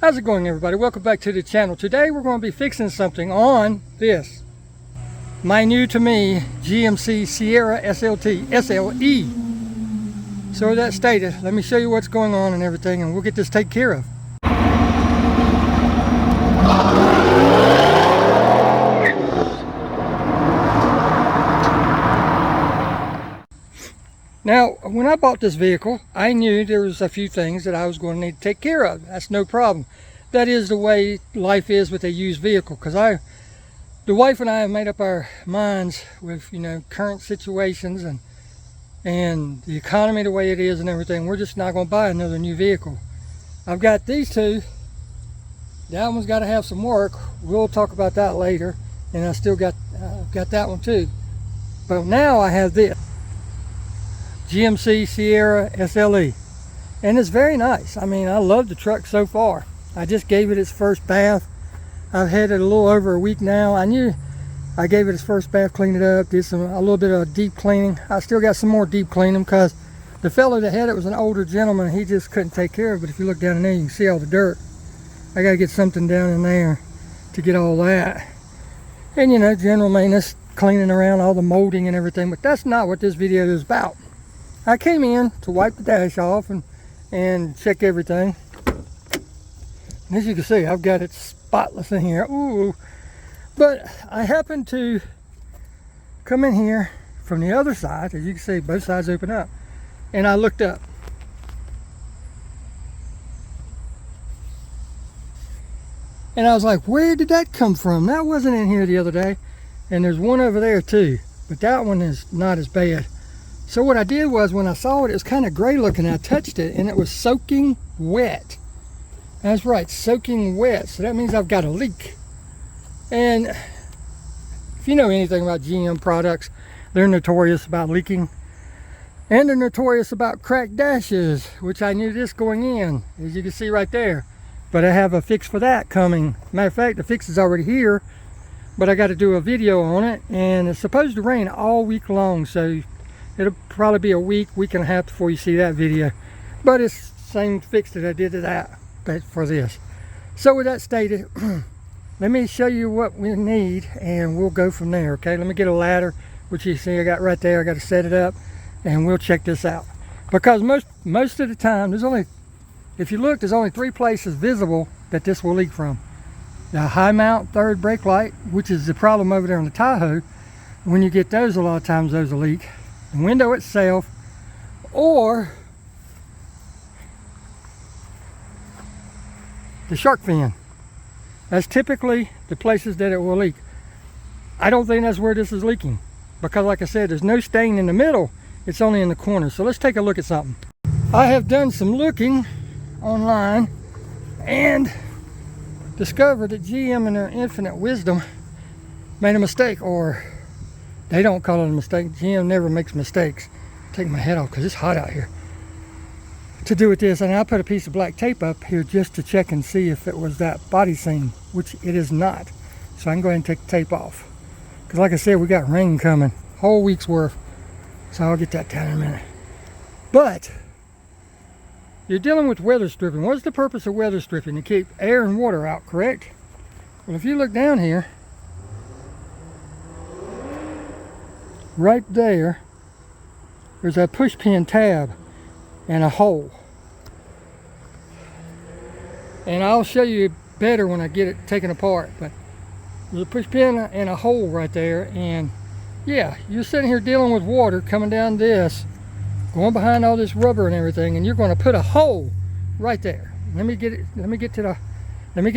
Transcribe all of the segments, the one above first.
How's it going, everybody? Welcome back to the channel. Today we're going to be fixing something on this, my new to me GMC Sierra SLE. So with that stated, let me show you what's going on and everything, and we'll get this taken care of. Now, when I bought this vehicle, I knew there was a few things that I was going to need to take care of. That's no problem. That is the way life is with a used vehicle, because the wife and I have made up our minds with, current situations and the economy the way it is and everything. We're just not going to buy another new vehicle. I've got these two. That one's got to have some work. We'll talk about that later. And I still got that one too. But now I have this GMC Sierra SLE, and it's very nice. I mean, I love the truck so far. I just gave it its first bath. I've had it a little over a week now. I knew I gave it its first bath, cleaned it up, did a little bit of deep cleaning. I still got some more deep cleaning because the fellow that had it was an older gentleman. He just couldn't take care of it. If you look down in there, you can see all the dirt. I got to get something down in there to get all that. And general maintenance, cleaning around all the molding and everything. But that's not what this video is about. I came in to wipe the dash off and check everything. And as you can see, I've got it spotless in here. Ooh. But I happened to come in here from the other side. As you can see, both sides open up. And I looked up. And I was like, where did that come from? That wasn't in here the other day. And there's one over there too. But that one is not as bad. So what I did was, when I saw it, it was kind of gray looking. I touched it and it was soaking wet. That's right, soaking wet. So that means I've got a leak. And if you know anything about GM products, they're notorious about leaking. And they're notorious about cracked dashes, which I knew this going in, as you can see right there. But I have a fix for that coming. Matter of fact, the fix is already here, but I got to do a video on it. And it's supposed to rain all week long, so it'll probably be a week and a half before you see that video. But it's the same fix that I did to that, but for this. So with that stated, let me show you what we need and we'll go from there, okay? Let me get a ladder, which you see I got right there. I got to set it up and we'll check this out. Because most of the time, if you look, there's only 3 places visible that this will leak from. The high mount third brake light, which is the problem over there on the Tahoe. When you get those, a lot of times those will leak. The window itself, or the shark fin. That's typically the places that it will leak. I don't think that's where this is leaking, because like I said, there's no stain in the middle. It's only in the corner. So let's take a look at something. I have done some looking online and discovered that GM in their infinite wisdom made a mistake, or they don't call it a mistake. GM never makes mistakes. Take my head off because it's hot out here. To do with this, and I put a piece of black tape up here just to check and see if it was that body seam, which it is not. So I can go ahead and take the tape off. Because like I said, we got rain coming, whole week's worth. So I'll get that down in a minute. But you're dealing with weather stripping. What's the purpose of weather stripping? To keep air and water out, correct? Well, if you look down here, right there, there's a push pin tab and a hole. And I'll show you better when I get it taken apart. But there's a push pin and a hole right there. And yeah, you're sitting here dealing with water coming down this, going behind all this rubber and everything, and you're going to put a hole right there. Let me get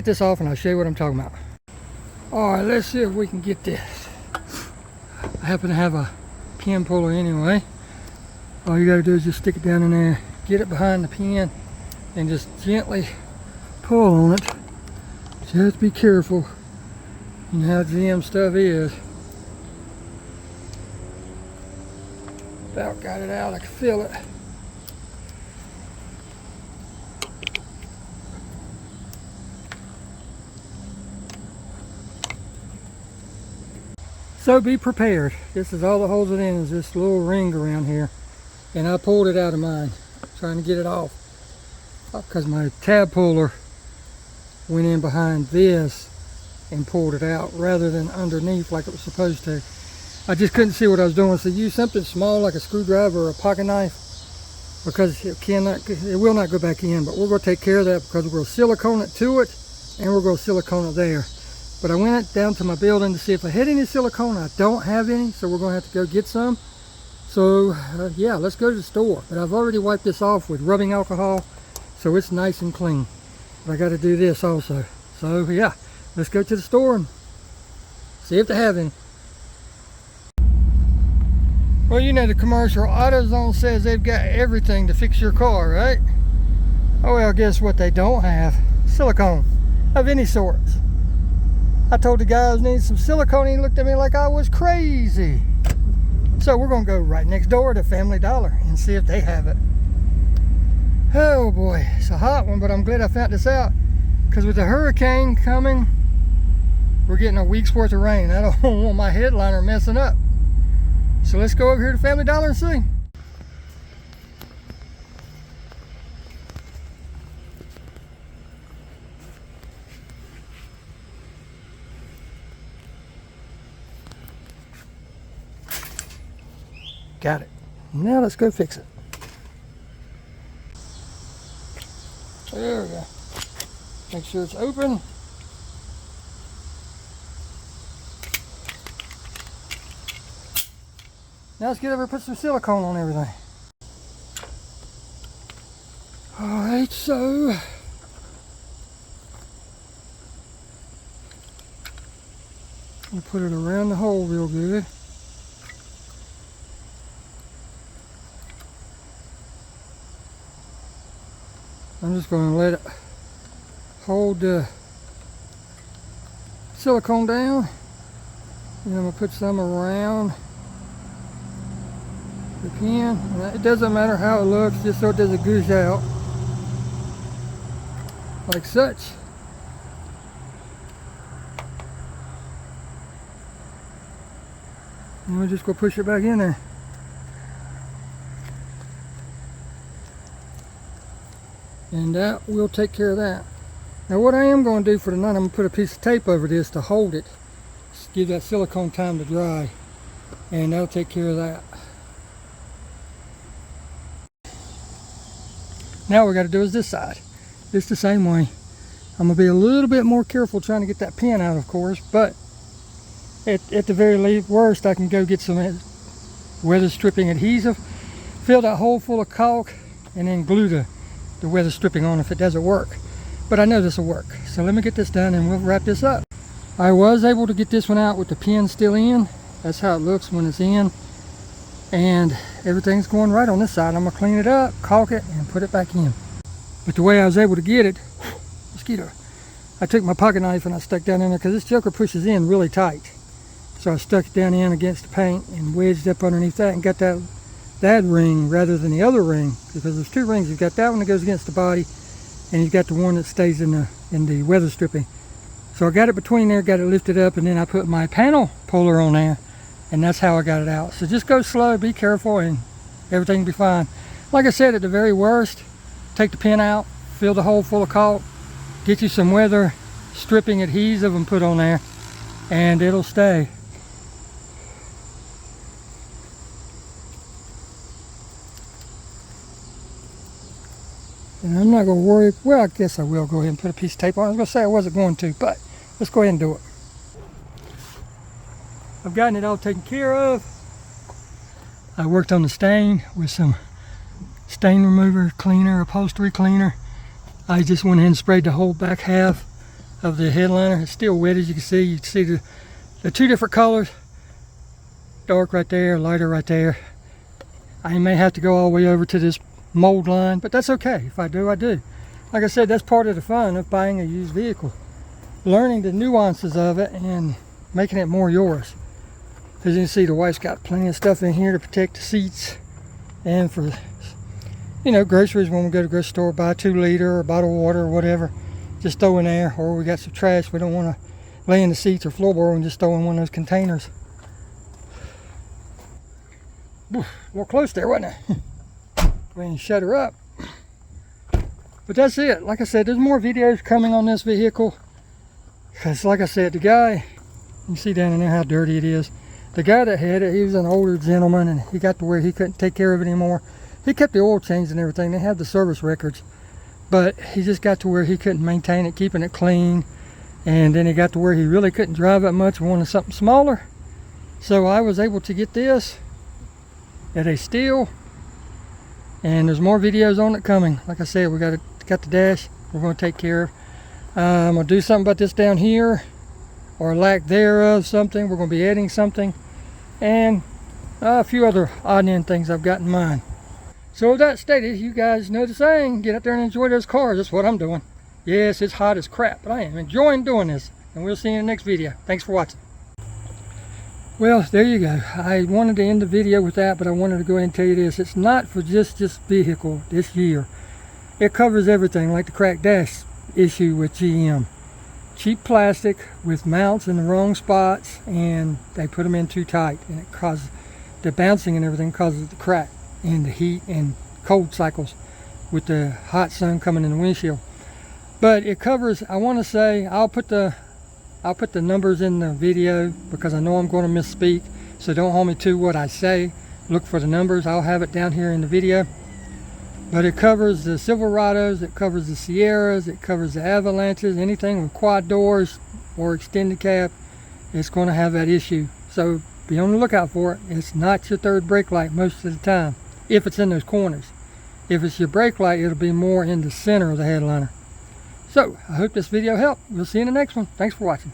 this off and I'll show you what I'm talking about. All right, let's see if we can get this. I happen to have a pin puller anyway. All you got to do is just stick it down in there, get it behind the pin, and just gently pull on it. Just be careful. You know how GM stuff is. About got it out, I can feel it. So be prepared. This is all that holds it in, is this little ring around here. And I pulled it out of mine, trying to get it off. Because my tab puller went in behind this and pulled it out rather than underneath like it was supposed to. I just couldn't see what I was doing, so use something small like a screwdriver or a pocket knife, because it will not go back in. But we're going to take care of that because we're going to silicone it to it, and we're going to silicone it there. But I went down to my building to see if I had any silicone. I don't have any, so we're going to have to go get some. So yeah, let's go to the store. But I've already wiped this off with rubbing alcohol, so it's nice and clean. But I got to do this also. So yeah, let's go to the store and see if they have any. Well, you know the commercial, AutoZone says they've got everything to fix your car, right? Oh well, guess what they don't have? Silicone of any sorts. I told the guy I needed some silicone, and he looked at me like I was crazy. So we're gonna go right next door to Family Dollar and see if they have it. Oh boy, it's a hot one, but I'm glad I found this out, because with the hurricane coming, we're getting a week's worth of rain. I don't want my headliner messing up. So let's go over here to Family Dollar and see. Got it. Now let's go fix it. There we go. Make sure it's open. Now let's get over and put some silicone on everything. Alright, so we'll put it around the hole real good. I'm just going to let it hold the silicone down, and I'm going to put some around the pin. It doesn't matter how it looks, just so it doesn't goosh out like such. And we're just going to push it back in there. And that will take care of that. Now what I am going to do for tonight, I'm going to put a piece of tape over this to hold it. Just give that silicone time to dry. And that'll take care of that. Now what we got to do is this side. It's the same way. I'm going to be a little bit more careful trying to get that pin out, of course. But at the very worst, I can go get some weather stripping adhesive, fill that hole full of caulk, and then glue the weather stripping on if it doesn't work. But I know this will work. So let me get this done and we'll wrap this up. I was able to get this one out with the pin still in. That's how it looks when it's in. And everything's going right on this side. I'm going to clean it up, caulk it, and put it back in. But the way I was able to get it, mosquito, I took my pocket knife and I stuck down in there, because this joker pushes in really tight. So I stuck it down in against the paint and wedged up underneath that and got that ring rather than the other ring, because there's two rings. You've got that one that goes against the body, and you've got the one that stays in the weather stripping. So I got it between there, got it lifted up, and then I put my panel puller on there, and that's how I got it out. So just go slow, be careful, and everything will be fine. Like I said, at the very worst, take the pin out, fill the hole full of caulk, get you some weather stripping adhesive and put on there, and it'll stay. And I'm not going to worry. Well, I guess I will go ahead and put a piece of tape on. I was going to say I wasn't going to, but let's go ahead and do it. I've gotten it all taken care of. I worked on the stain with some stain remover cleaner, upholstery cleaner. I just went ahead and sprayed the whole back half of the headliner. It's still wet, as you can see. You can see the two different colors. Dark right there, lighter right there. I may have to go all the way over to this mold line, but that's okay. If I do, I do. Like I said, that's part of the fun of buying a used vehicle, learning the nuances of it and making it more yours. As you can see, the wife's got plenty of stuff in here to protect the seats, and for, you know, groceries when we go to the grocery store, buy a 2-liter or a bottle of water or whatever, just throw in there. Or we got some trash we don't want to lay in the seats or floorboard, and just throw in one of those containers. A little close there, wasn't it? Go ahead and shut her up. But that's it. Like I said, there's more videos coming on this vehicle. Because like I said, the guy, you see down in there how dirty it is. The guy that had it, he was an older gentleman, and he got to where he couldn't take care of it anymore. He kept the oil change and everything. They had the service records. But he just got to where he couldn't maintain it, keeping it clean. And then he got to where he really couldn't drive that much, wanted something smaller. So I was able to get this at a steal. And there's more videos on it coming. Like I said, we got the dash we're going to take care of. I'm going to do something about this down here, or lack thereof something. We're going to be adding something. And a few other odd end things I've got in mind. So with that stated, you guys know the saying, get out there and enjoy those cars. That's what I'm doing. Yes, it's hot as crap, but I am enjoying doing this. And we'll see you in the next video. Thanks for watching. Well, there you go. I wanted to end the video with that, but I wanted to go ahead and tell you this. It's not for just this vehicle this year. It covers everything, like the cracked dash issue with GM. Cheap plastic with mounts in the wrong spots, and they put them in too tight, and it causes the bouncing and everything, causes the crack and the heat and cold cycles with the hot sun coming in the windshield. But it covers, I want to say, I'll put the numbers in the video because I know I'm going to misspeak, so don't hold me to what I say. Look for the numbers. I'll have it down here in the video. But it covers the Silverados, it covers the Sierras, it covers the Avalanches, anything with quad doors or extended cab, it's going to have that issue. So be on the lookout for it. It's not your third brake light most of the time, if it's in those corners. If it's your brake light, it'll be more in the center of the headliner. So I hope this video helped. We'll see you in the next one. Thanks for watching.